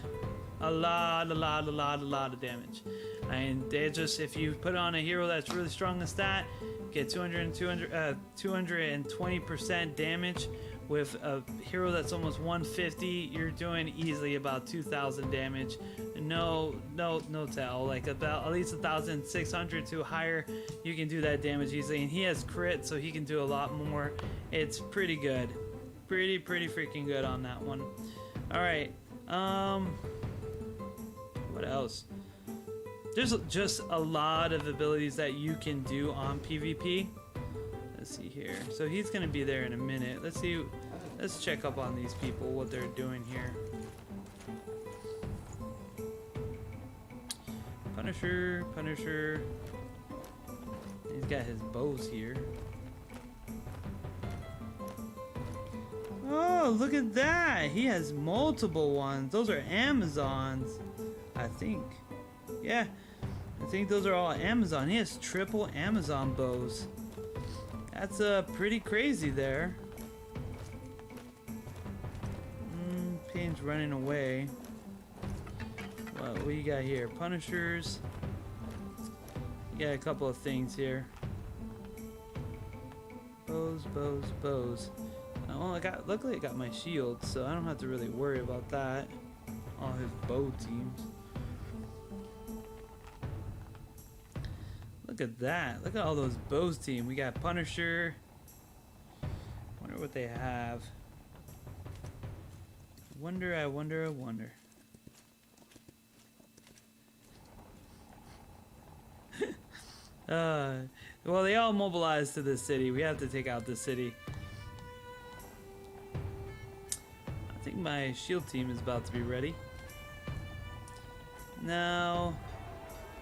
S1: A lot of damage. And they just, if you put on a hero that's really strong in stat, get 220% damage. With a hero that's almost 150, you're doing easily about 2,000 damage. No tell, like about at least 1,600 to higher, you can do that damage easily. And he has crit, so he can do a lot more. It's pretty good, pretty freaking good on that one. All right, what else? There's just a lot of abilities that you can do on PvP. Let's see here. So he's gonna be there in a minute. Let's see. Let's check up on these people, what they're doing here. Punisher. He's got his bows here. Oh, look at that! He has multiple ones. Those are Amazons, I think. Yeah, I think those are all Amazon. He has triple Amazon bows. That's pretty crazy there. Pain's running away. What do you got here? Punishers. You got a couple of things here. Bows. Oh, luckily I got my shield, so I don't have to really worry about that. All his bow teams. Look at that. Look at all those bows team. We got Punisher. Wonder what they have. I wonder. Well, they all mobilized to this city. We have to take out this city. I think my shield team is about to be ready. Now,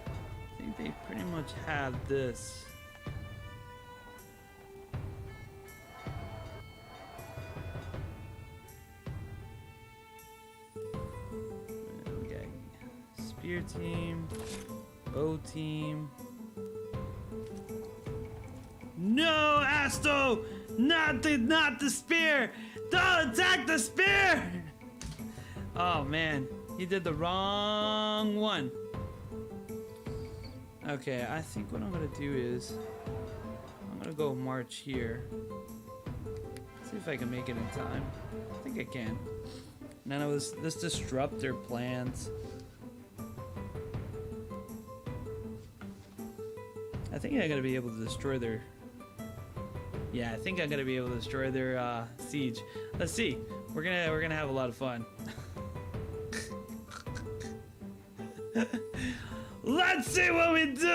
S1: I think they pretty much have this. We got spear team, bow team. No, Asto! Not the spear! Don't attack the spear! Oh man, he did the wrong one. Okay, I think what I'm gonna do is I'm gonna go march here. See if I can make it in time. I think I can. None of us. Let's disrupt their plans. I think I'm gonna be able to destroy their. Yeah, I think I'm gonna be able to destroy their siege. Let's see. We're gonna have a lot of fun. Let's see what we do.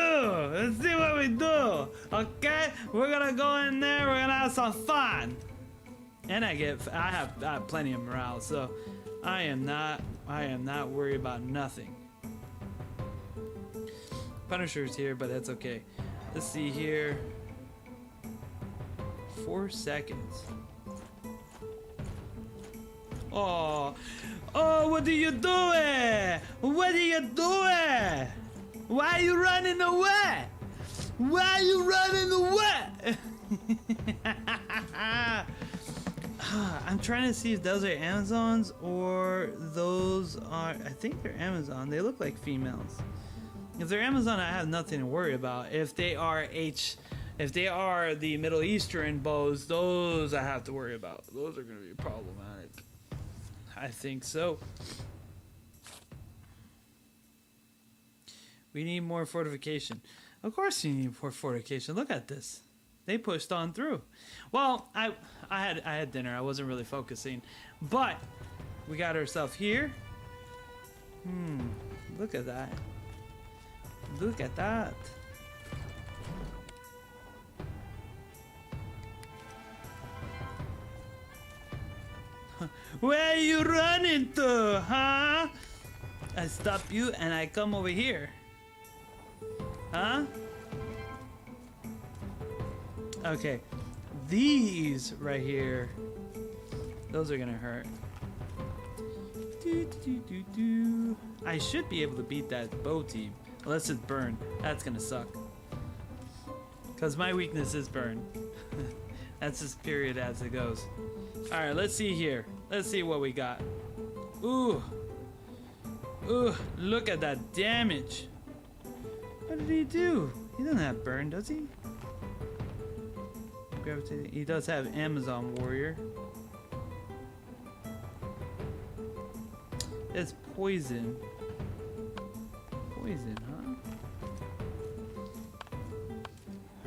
S1: Okay, we're gonna go in there. We're gonna have some fun. And I have plenty of morale, so I am not worried about nothing. Punisher's here, but that's okay. Let's see here. 4 seconds. Oh, what are you doing? What are you doing? Why are you running away? Why are you running away? I'm trying to see if those are Amazons or those are. I think they're Amazon. They look like females. If they're Amazon, I have nothing to worry about. If they are if they are the Middle Eastern bows, those I have to worry about. Those are going to be problematic. I think so. We need more fortification. Of course you need more fortification. Look at this. They pushed on through. Well, I had dinner. I wasn't really focusing. But we got ourselves here. Look at that. Look at that. Where you running to, huh? I stop you and I come over here. Huh? Okay. These right here. Those are gonna hurt. I should be able to beat that bow team. Unless it's burn. That's gonna suck. Because my weakness is burn. That's as period as it goes. Alright, let's see here. Let's see what we got. Ooh. Ooh, look at that damage. What did he do? He doesn't have burn, does he? He does have Amazon Warrior. It's poison. Poison, huh?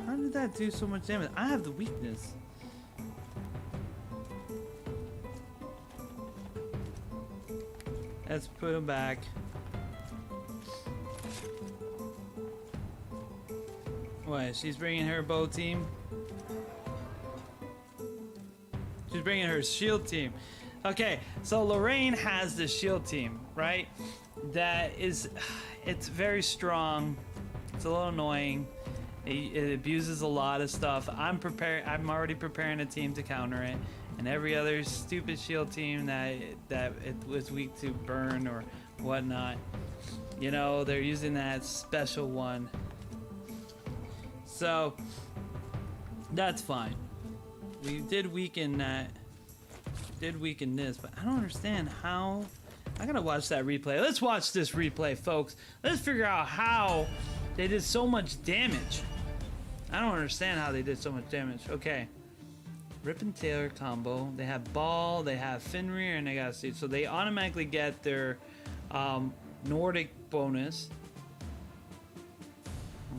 S1: How did that do so much damage? I have the weakness. Let's put him back. What? She's bringing her bow team? She's bringing her shield team. Okay, so Lorraine has the shield team, right? That is, it's very strong. It's a little annoying. It abuses a lot of stuff. I'm already preparing a team to counter it, and every other stupid shield team that it was weak to burn or whatnot. You know, they're using that special one. So that's fine. We did weaken that. Did weaken this, but I don't understand how. I gotta watch that replay. Let's watch this replay, folks. Let's figure out how they did so much damage. I don't understand how they did so much damage. Okay. Rip and Taylor combo. They have Ball, they have Fenrir, and they got Siege. So they automatically get their Nordic bonus.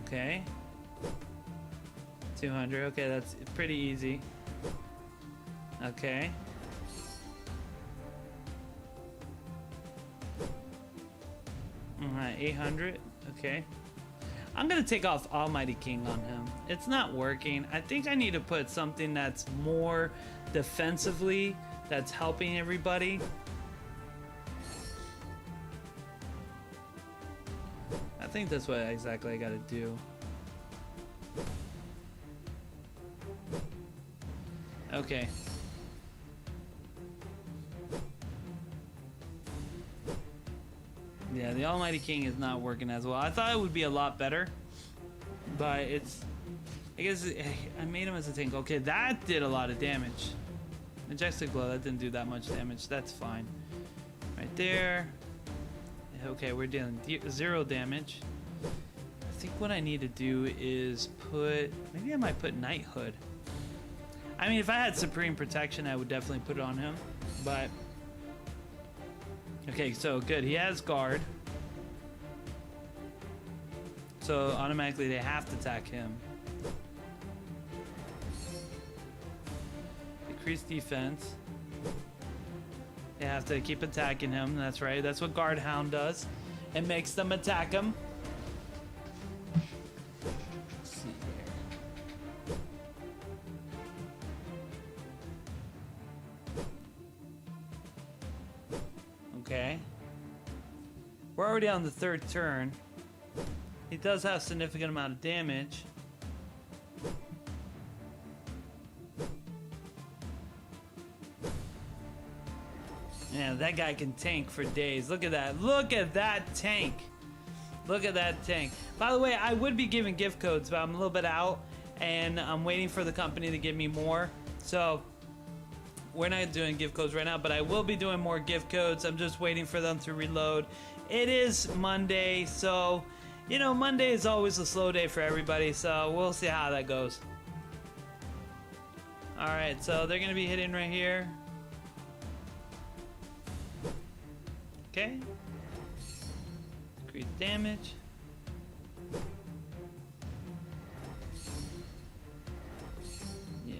S1: Okay. 200. Okay, that's pretty easy. Okay. Alright, 800. Okay. I'm gonna take off Almighty King on him. It's not working. I think I need to put something that's more defensively, that's helping everybody. I think that's what exactly I gotta do. Okay. Yeah, the Almighty King is not working as well. I thought it would be a lot better, but it's... I guess I made him as a tank. Okay, that did a lot of damage. Majestic Blow, that didn't do that much damage. That's fine. Right there. Okay, we're dealing 0 damage. I think what I need to do is put... Maybe I might put Knighthood. I mean, if I had Supreme Protection, I would definitely put it on him, but... Okay, so good. He has guard. So automatically they have to attack him. Increase defense. They have to keep attacking him. That's right. That's what Guard Hound does. It makes them attack him. Let's see here. Okay. We're already on the 3rd turn. He does have a significant amount of damage. Yeah, that guy can tank for days. Look at that. Look at that tank. Look at that tank. By the way, I would be giving gift codes, but I'm a little bit out, and I'm waiting for the company to give me more. So we're not doing gift codes right now, but I will be doing more gift codes. I'm just waiting for them to reload. It is Monday, so, you know, Monday is always a slow day for everybody, so we'll see how that goes. Alright, so they're going to be hitting right here. Okay. Increase damage. Yeah.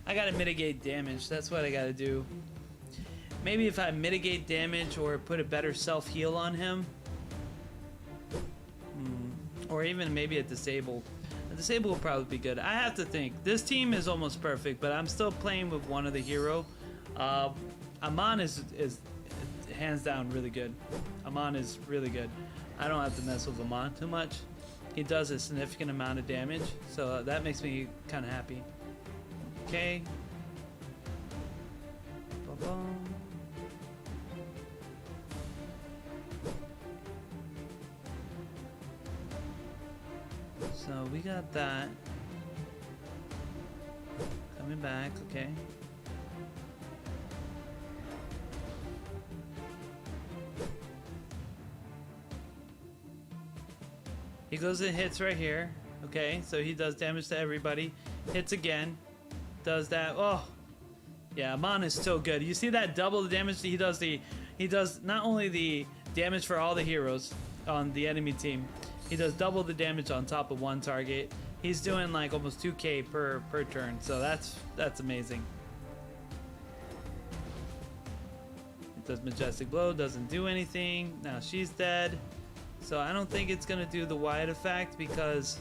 S1: I gotta mitigate damage. That's what I gotta do. Maybe if I mitigate damage or put a better self-heal on him. Or even maybe a disable. A disable will probably be good. I have to think. This team is almost perfect, but I'm still playing with one of the hero. Amon is hands down really good. Amon is really good. I don't have to mess with Amon too much. He does a significant amount of damage, so that makes me kind of happy. Okay. Ba-bum. So we got that. Coming back, okay. He goes and hits right here. Okay, so he does damage to everybody. Hits again. Does that. Oh. Yeah, Amon is so good. You see that double the damage? He does not only the damage for all the heroes on the enemy team. He does double the damage on top of one target. He's doing like almost 2k per turn. So that's amazing. It does Majestic Blow, doesn't do anything. Now she's dead. So I don't think it's gonna do the wide effect because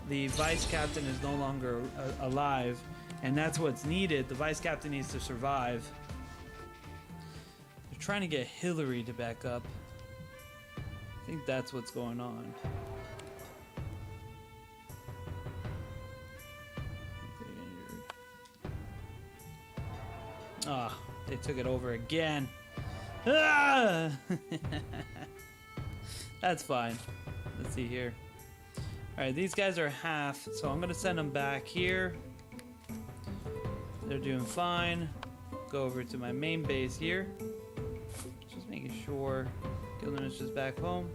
S1: the vice captain is no longer alive, and that's what's needed. The vice captain needs to survive. They're trying to get Hillary to back up. I think that's what's going on. Ah, oh, they took it over again. Ah! That's fine. Let's see here. Alright, these guys are half, so I'm going to send them back here. They're doing fine. Go over to my main base here. Just making sure Gildamesh is back home.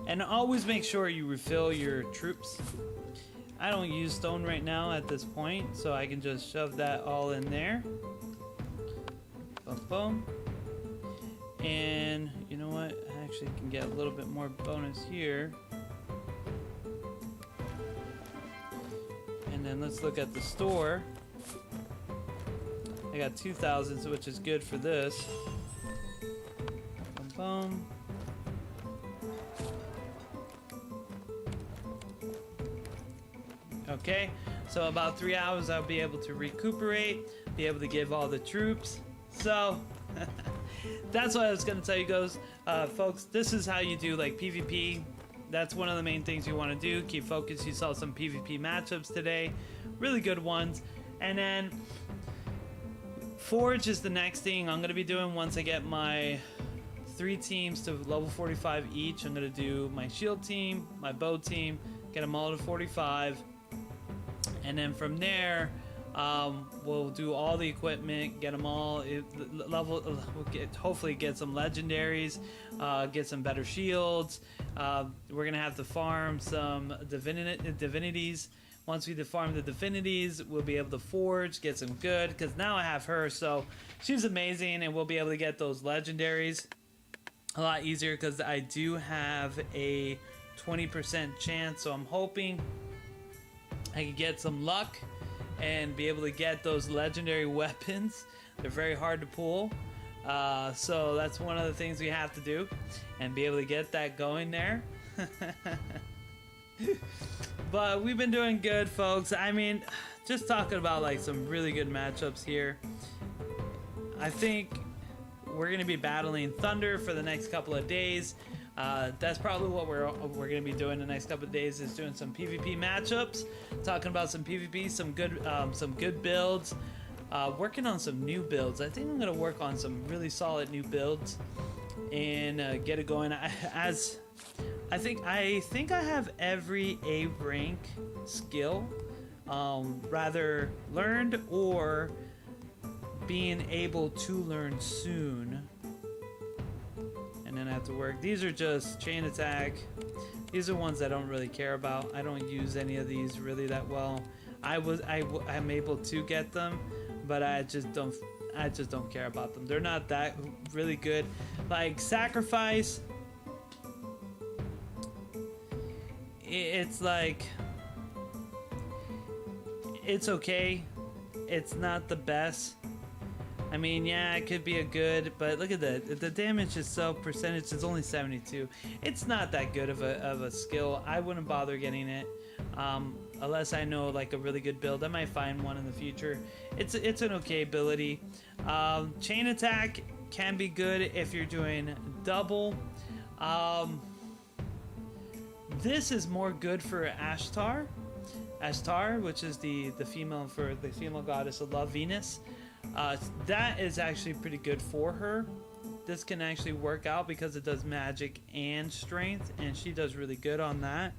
S1: And always make sure you refill your troops. I don't use stone right now at this point, so I can just shove that all in there. Boom, boom. And you know what? I actually can get a little bit more bonus here. And then let's look at the store. I got 2,000, which is good for this. Boom, boom. Okay, so about 3 hours I'll be able to recuperate, be able to give all the troops. So that's what I was gonna tell you guys, folks. This is how you do like PvP. That's one of the main things you want to do. Keep focused. You saw some PvP matchups today, really good ones. And then Forge is the next thing I'm gonna be doing once I get my 3 teams to level 45 each. I'm gonna do my shield team, my bow team, get them all to 45. And then from there, we'll do all the equipment, get them all level. We'll hopefully get some legendaries, get some better shields. We're gonna have to farm some divinities. Once we farm the divinities, we'll be able to forge, get some good. Because now I have her, so she's amazing, and we'll be able to get those legendaries a lot easier. Because I do have a 20% chance, so I'm hoping I can get some luck and be able to get those legendary weapons. They're very hard to pull. So that's one of the things we have to do and be able to get that going there. But we've been doing good, folks. I mean, just talking about like some really good matchups here. I think we're going to be battling Thunder for the next couple of days. That's probably what we're going to be doing the next couple of days, is doing some PvP matchups, talking about some PvP, some good builds. working on some new builds. I think I'm gonna work on some really solid new builds and get it going. I think I have every A rank skill, rather learned or being able to learn soon. And then I have to work. These are just chain attack. These are ones I don't really care about. I don't use any of these really that well. I'm able to get them, but I just don't care about them. They're not that really good. Like sacrifice, it's like, it's okay. It's not the best. I mean, yeah, it could be a good, but look at that. The damage itself percentage is only 72. It's not that good of a skill. I wouldn't bother getting it unless I know like a really good build. I might find one in the future. It's an okay ability. Chain attack can be good if you're doing double. This is more good for Ashtar, which is the female goddess of love, Venus. That is actually pretty good for her. This can actually work out because it does magic and strength, and she does really good on that.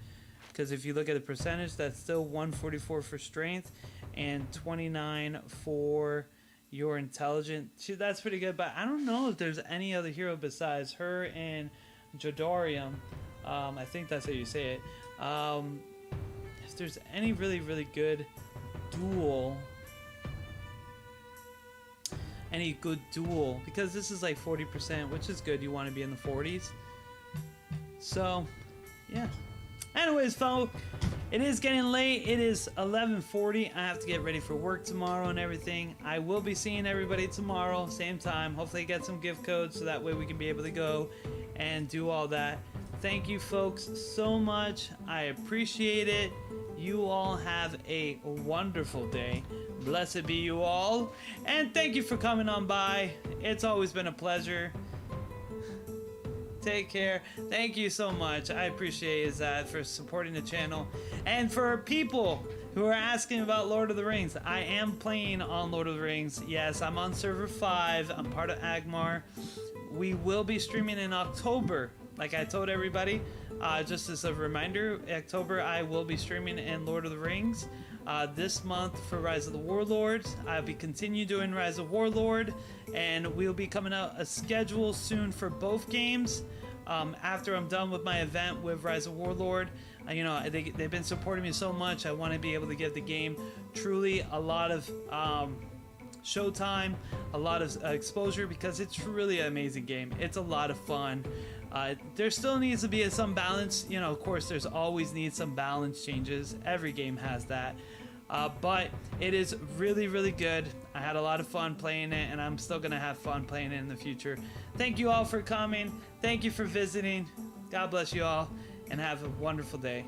S1: Because if you look at the percentage, that's still 144 for strength and 29 for your intelligence. That's pretty good, but I don't know if there's any other hero besides her and Jodarium. I think that's how you say it. If there's any really good duel, because this is like 40%, which is good. You want to be in the 40s. So, yeah. Anyways, folks, it is getting late. It is 11:40. I have to get ready for work tomorrow and everything. I will be seeing everybody tomorrow, same time. Hopefully get some gift codes so that way we can be able to go and do all that. Thank you, folks, so much. I appreciate it. You all have a wonderful day. Blessed be you all. And thank you for coming on by. It's always been a pleasure. Take care. Thank you so much. I appreciate that for supporting the channel. And for people who are asking about Lord of the Rings, I am playing on Lord of the Rings. Yes, I'm on server 5. I'm part of Agmar. We will be streaming in October. Like I told everybody, just as a reminder, October I will be streaming in Lord of the Rings. This month for Rise of the Warlords, I'll be continue doing Rise of Warlord, and we'll be coming out a schedule soon for both games. After I'm done with my event with Rise of Warlord, you know, they've been supporting me so much. I want to be able to give the game truly a lot of showtime, a lot of exposure, because it's really an amazing game. It's a lot of fun. There still needs to be some balance. You know, of course, there's always needs some balance changes. Every game has that. But it is really good. I had a lot of fun playing it, and I'm still going to have fun playing it in the future. Thank you all for coming. Thank you for visiting. God bless you all, and have a wonderful day.